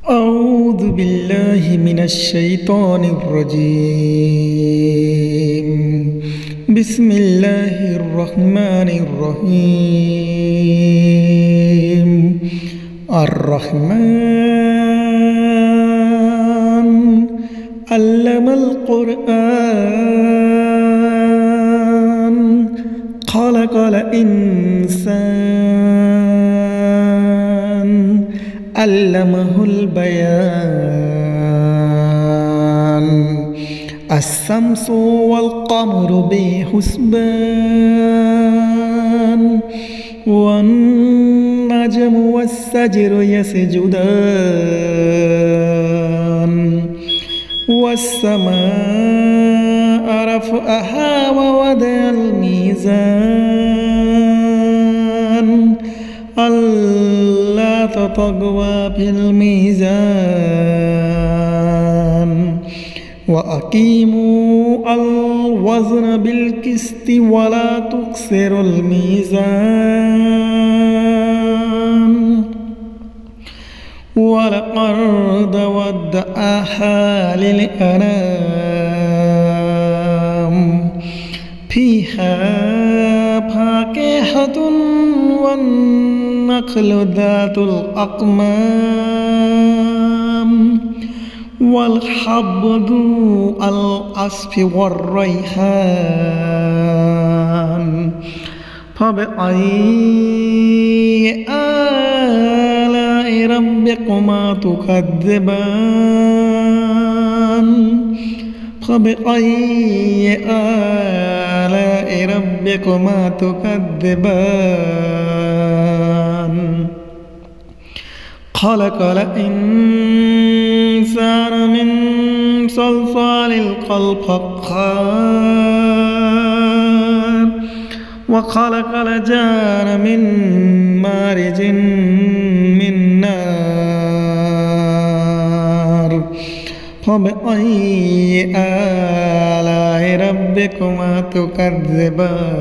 أعوذ بالله من الشيطان الرجيم. بسم الله الرحمن الرحيم. الرحمن علم القرآن خلق الإنسان علمه البيان. الشمس والقمر بحسبان والنجم والشجر يسجدان والسماء رفعها ووضع الميزان ألا تطغوا في الميزان وأقيموا الوزن بالقسط ولا تخسروا الميزان والأرض وضعها للأنام فيها فاكهة والنخل ذات الأكمام والحب ذو العصف والريحان فبأي آلاء ربكما تكذبان فبأي آلاء ربكما تكذبان خلق الإنسان من صلصال كالفخار وخلق الجان من مارج من نار فبأي آلاء ربكما تكذبان.